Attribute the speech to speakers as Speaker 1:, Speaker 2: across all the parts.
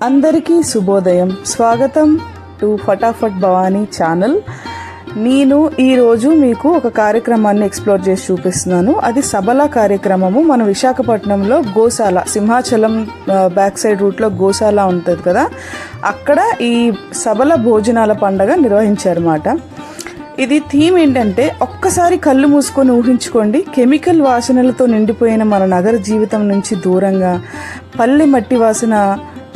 Speaker 1: అందరికీ శుభోదయం. స్వాగతం టు ఫటాఫట్ భవానీ ఛానల్. నేను ఈరోజు మీకు ఒక కార్యక్రమాన్ని ఎక్స్ప్లోర్ చేసి చూపిస్తున్నాను. అది సబల కార్యక్రమము. మన విశాఖపట్నంలో గోశాల, సింహాచలం బ్యాక్ సైడ్ రూట్లో గోశాల ఉంటుంది కదా, అక్కడ ఈ సబల భోజనాల పండగ నిర్వహించారన్నమాట. ఇది థీమ్ ఏంటంటే, ఒక్కసారి కళ్ళు మూసుకొని ఊహించుకోండి, కెమికల్ వాసనలతో నిండిపోయిన మన నగర జీవితం నుంచి దూరంగా పల్లె మట్టి వాసన,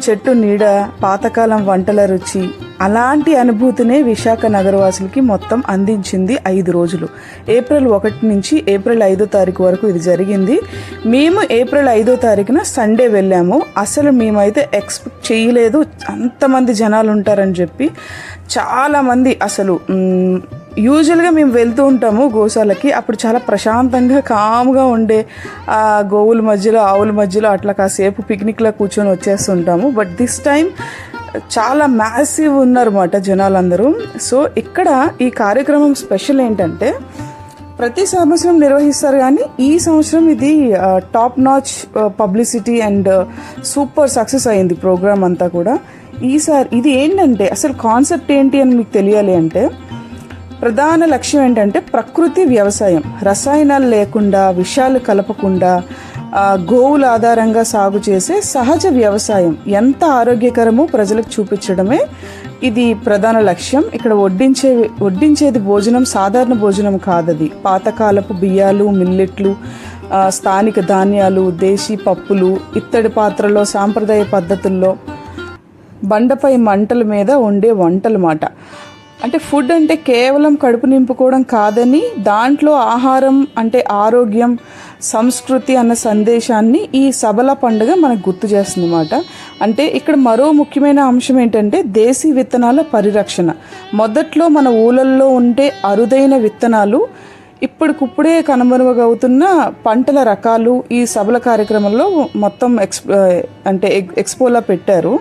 Speaker 1: చెట్టు నీడ, పాతకాలం వంటల రుచి, అలాంటి అనుభూతినే విశాఖ నగరవాసులకి మొత్తం అందించింది 5 రోజులు. ఏప్రిల్ 1 నుంచి ఏప్రిల్ 5వ తారీఖు వరకు ఇది జరిగింది. మేము ఏప్రిల్ 5వ తారీఖున సండే వెళ్ళాము. అసలు మేమైతే ఎక్స్పెక్ట్ చేయలేదు అంతమంది జనాలు ఉంటారని చెప్పి. చాలామంది అసలు యూజువల్గా మేము వెళ్తూ ఉంటాము గోశాలకి, అప్పుడు చాలా ప్రశాంతంగా కామ్గా ఉండే గోవుల మధ్యలో, ఆవుల మధ్యలో అట్లా కాసేపు పిక్నిక్లో కూర్చొని వచ్చేస్తుంటాము. బట్ దిస్ టైం చాలా మ్యాసివ్ ఉన్నారన్నమాట జనాలందరూ. సో ఇక్కడ ఈ కార్యక్రమం స్పెషల్ ఏంటంటే, ప్రతి సంవత్సరం నిర్వహిస్తారు కానీ ఈ సంవత్సరం ఇది top notch publicity and super success అయింది ప్రోగ్రామ్ అంతా కూడా. ఈసారి ఇది ఏంటంటే, అసలు కాన్సెప్ట్ ఏంటి అని మీకు తెలియాలి అంటే, ప్రధాన లక్ష్యం ఏంటంటే ప్రకృతి వ్యవసాయం, రసాయనాలు లేకుండా, విషాలు కలపకుండా గోవుల ఆధారంగా సాగు చేసే సహజ వ్యవసాయం ఎంత ఆరోగ్యకరమో ప్రజలకు చూపించడమే ఇది ప్రధాన లక్ష్యం. ఇక్కడ వడ్డించేది భోజనం సాధారణ భోజనం కాదది. పాతకాలపు బియ్యాలు, మిల్లెట్లు, స్థానిక ధాన్యాలు, దేశీ పప్పులు, ఇత్తడి పాత్రలో సాంప్రదాయ పద్ధతుల్లో బండపై మంటల మీద వండే వంటలు మాట. అంటే ఫుడ్ అంటే కేవలం కడుపు నింపుకోవడం కాదని, దాంట్లో ఆహారం అంటే ఆరోగ్యం, సంస్కృతి అన్న సందేశాన్ని ఈ సబల పండుగ మనకు గుర్తు చేస్తుంది అన్నమాట. అంటే ఇక్కడ మరో ముఖ్యమైన అంశం ఏంటంటే దేశీ విత్తనాల పరిరక్షణ. మొదట్లో మన ఊళ్ళల్లో ఉండే అరుదైన విత్తనాలు ఇప్పటికిప్పుడే కనుమరుగవుతున్న పంటల రకాలు ఈ సబల కార్యక్రమంలో మొత్తం ఎక్స్పోలా పెట్టారు.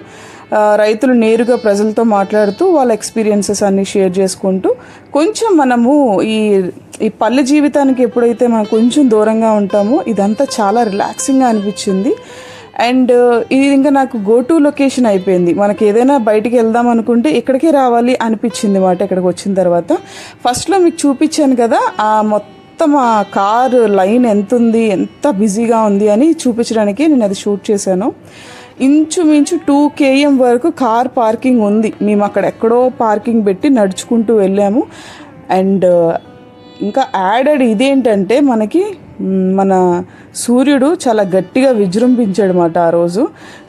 Speaker 1: రైతులు నేరుగా ప్రజలతో మాట్లాడుతూ వాళ్ళ ఎక్స్పీరియన్సెస్ అన్నీ షేర్ చేసుకుంటూ, కొంచెం మనము ఈ పల్లె జీవితానికి ఎప్పుడైతే మనం కొంచెం దూరంగా ఉంటామో ఇదంతా చాలా రిలాక్సింగ్గా అనిపించింది. అండ్ ఇది ఇంకా నాకు గో టు లొకేషన్ అయిపోయింది. మనకి ఏదైనా బయటికి వెళ్దాం అనుకుంటే ఇక్కడికే రావాలి అనిపించింది మాట. ఇక్కడికి వచ్చిన తర్వాత ఫస్ట్లో మీకు చూపించాను కదా, మొత్తం ఆ కారు లైన్ ఎంత ఉంది, ఎంత బిజీగా ఉంది అని చూపించడానికి నేను అది షూట్ చేశాను. ఇంచుమించు 2 km వరకు కార్ పార్కింగ్ ఉంది. మేము అక్కడ ఎక్కడో పార్కింగ్ పెట్టి నడుచుకుంటూ వెళ్ళాము. అండ్ ఇంకా యాడెడ్ ఇదేంటంటే, మనకి మన సూర్యుడు చాలా గట్టిగా విజృంభించాడు అన్నమాట ఆ రోజు.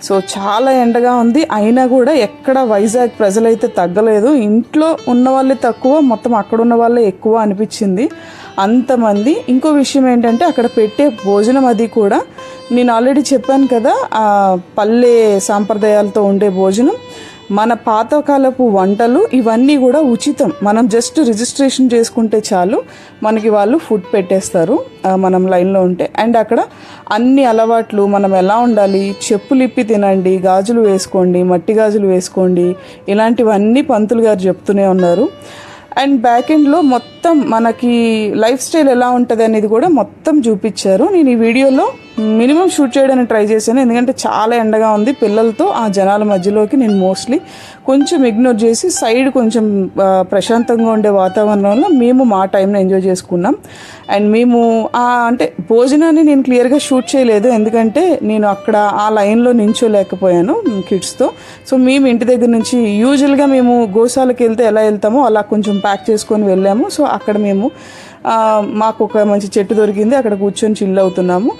Speaker 1: సో చాలా ఎండగా ఉంది, అయినా కూడా ఎక్కడ వైజాగ్ ప్రజలైతే తగ్గలేదు. ఇంట్లో ఉన్న వాళ్ళే తక్కువ, మొత్తం అక్కడ ఉన్న వాళ్ళే ఎక్కువ అనిపించింది అంతమంది. ఇంకో విషయం ఏంటంటే, అక్కడ పెట్టే భోజనం అది కూడా నేను ఆల్రెడీ చెప్పాను కదా, పల్లె సాంప్రదాయాలతో ఉండే భోజనం, మన పాతకాలపు వంటలు, ఇవన్నీ కూడా ఉచితం. మనం జస్ట్ రిజిస్ట్రేషన్ చేసుకుంటే చాలు, మనకి వాళ్ళు ఫుడ్ పెట్టేస్తారు మనం లైన్లో ఉంటే. అండ్ అక్కడ అన్ని అలవాట్లు, మనం ఎలా ఉండాలి, చెప్పులు ఇప్పి తినండి, గాజులు వేసుకోండి, మట్టి గాజులు వేసుకోండి, ఇలాంటివన్నీ పంతులు గారు చెప్తూనే ఉన్నారు. అండ్ బ్యాక్ ఎండ్లో మొత్తం మనకి లైఫ్ స్టైల్ ఎలా ఉంటుంది అనేది కూడా మొత్తం చూపించారు. నేను ఈ వీడియోలో మినిమం షూట్ చేయడానికి ట్రై చేశాను, ఎందుకంటే చాలా ఎండగా ఉంది. పిల్లలతో ఆ జనాల మధ్యలోకి నేను మోస్ట్లీ కొంచెం ఇగ్నోర్ చేసి సైడ్ కొంచెం ప్రశాంతంగా ఉండే వాతావరణంలో మేము మా టైంని ఎంజాయ్ చేసుకున్నాం. అండ్ మేము అంటే భోజనాన్ని నేను క్లియర్గా షూట్ చేయలేదు, ఎందుకంటే నేను అక్కడ ఆ లైన్లో నించోలేకపోయాను కిడ్స్తో. సో మేము ఇంటి దగ్గర నుంచి యూజువల్గా మేము గోశాలకు వెళ్తే ఎలా వెళ్తామో అలా కొంచెం ప్యాక్ చేసుకొని వెళ్ళాము. సో అక్కడ మేము మాకు ఒక మంచి చెట్టు దొరికింది, అక్కడ కూర్చొని చిల్ అవుతున్నాము.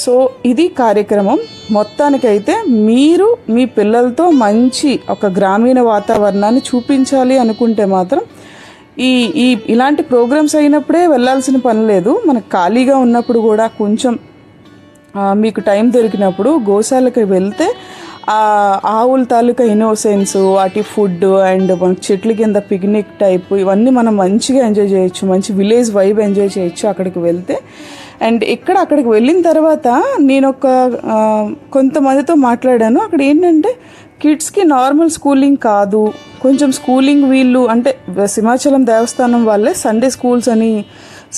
Speaker 1: సో ఇది కార్యక్రమం. మొత్తానికైతే మీరు మీ పిల్లలతో మంచి ఒక గ్రామీణ వాతావరణాన్ని చూపించాలి అనుకుంటే మాత్రం ఇలాంటి ప్రోగ్రామ్స్ అయినప్పుడే వెళ్ళాల్సిన పని లేదు. మనకు ఖాళీగా ఉన్నప్పుడు కూడా కొంచెం మీకు టైం దొరికినప్పుడు గోశాలకు వెళ్తే ఆవుల తాలూకా ఇన్నోసెన్స్, వాటి ఫుడ్ అండ్ మన చెట్ల కింద పిక్నిక్ టైప్ ఇవన్నీ మనం మంచిగా ఎంజాయ్ చేయొచ్చు. మంచి విలేజ్ వైబ్ ఎంజాయ్ చేయొచ్చు అక్కడికి వెళ్తే. అండ్ అక్కడికి వెళ్ళిన తర్వాత నేను కొంతమందితో మాట్లాడాను. అక్కడ ఏంటంటే, కిడ్స్కి నార్మల్ స్కూలింగ్ కాదు, కొంచెం స్కూలింగ్ వీళ్ళు అంటే సింహాచలం దేవస్థానం వాళ్ళే సండే స్కూల్స్ అని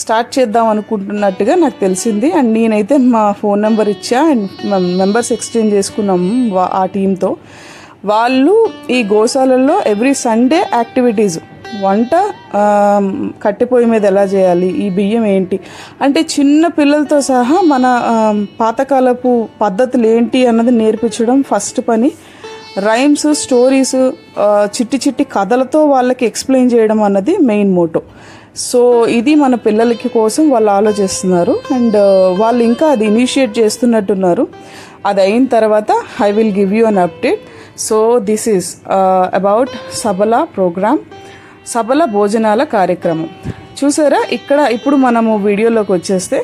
Speaker 1: స్టార్ట్ చేద్దాం అనుకుంటున్నట్టుగా నాకు తెలిసింది. అండ్ నేనైతే మా ఫోన్ నెంబర్ ఇచ్చా అండ్ మెంబర్స్ ఎక్స్చేంజ్ చేసుకున్నాము ఆ టీంతో. వాళ్ళు ఈ గోశాలల్లో ఎవ్రీ సండే యాక్టివిటీస్, వంట, కట్టెపొయ్యి మీద ఎలా చేయాలి, ఈ బియ్యం ఏంటి అంటే చిన్న పిల్లలతో సహా మన పాతకాలపు పద్ధతులు ఏంటి అన్నది నేర్పించడం ఫస్ట్ పని. రైమ్స్, స్టోరీస్, చిట్టి చిట్టి కథలతో వాళ్ళకి ఎక్స్ప్లెయిన్ చేయడం అన్నది మెయిన్ మోటో. సో ఇది మన పిల్లలకి కోసం వాళ్ళు ఆలోచిస్తున్నారు అండ్ వాళ్ళు ఇంకా అది ఇనిషియేట్ చేస్తున్నట్టున్నారు. అది అయిన తర్వాత I will give you an update. So this is about Sabala program, Sabala భోజనాల కార్యక్రమం. చూసారా ఇక్కడ ఇప్పుడు మనము వీడియోలోకి వచ్చేస్తే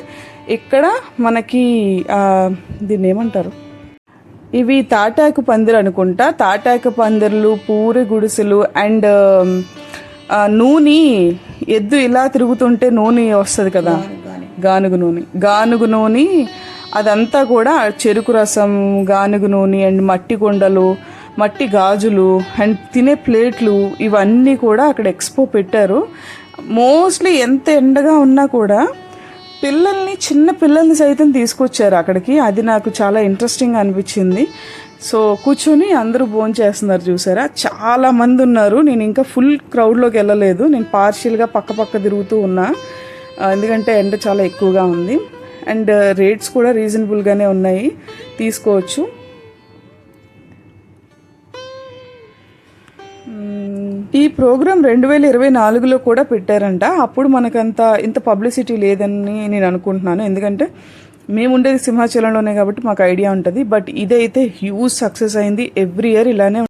Speaker 1: ఇక్కడ మనకి దీన్ని ఏమంటారు, ఇవి తాటాకు పందిరు అనుకుంటా. తాటాకు పందిర్లు, పూరి గుడిసెలు అండ్ నూనె, ఎద్దు ఇలా తిరుగుతుంటే నూనె వస్తుంది కదా, గానుగు నూనె అదంతా కూడా చెరుకు రసం, గానుగు నూనె అండ్ మట్టి కొండలు, మట్టి గాజులు అండ్ తినే ప్లేట్లు ఇవన్నీ కూడా అక్కడ ఎక్స్పో పెట్టారు. మోస్ట్లీ ఎంత ఎండగా ఉన్నా కూడా చిన్న పిల్లల్ని సైతం తీసుకొచ్చారు అక్కడికి. అది నాకు చాలా ఇంట్రెస్టింగ్ అనిపించింది. సో కూర్చొని అందరూ భోంచేస్తున్నారు. చూసారా, చాలా మంది ఉన్నారు. నేను ఇంకా ఫుల్ క్రౌడ్లోకి వెళ్ళలేదు, నేను పార్షియల్గా పక్క తిరుగుతూ ఉన్నా ఎందుకంటే ఎండ చాలా ఎక్కువగా ఉంది. అండ్ రేట్స్ కూడా రీజనబుల్గానే ఉన్నాయి, తీసుకోవచ్చు. ఈ ప్రోగ్రాం 2024లో కూడా పెట్టారంట. అప్పుడు మనకంత ఇంత పబ్లిసిటీ లేదని నేను అనుకుంటున్నాను, ఎందుకంటే మేము ఉండేది సింహాచలంలోనే కాబట్టి మాకు ఐడియా ఉంటుంది. బట్ ఇదైతే హ్యూజ్ సక్సెస్ అయింది. ఎవ్రీ ఇయర్ ఇలానే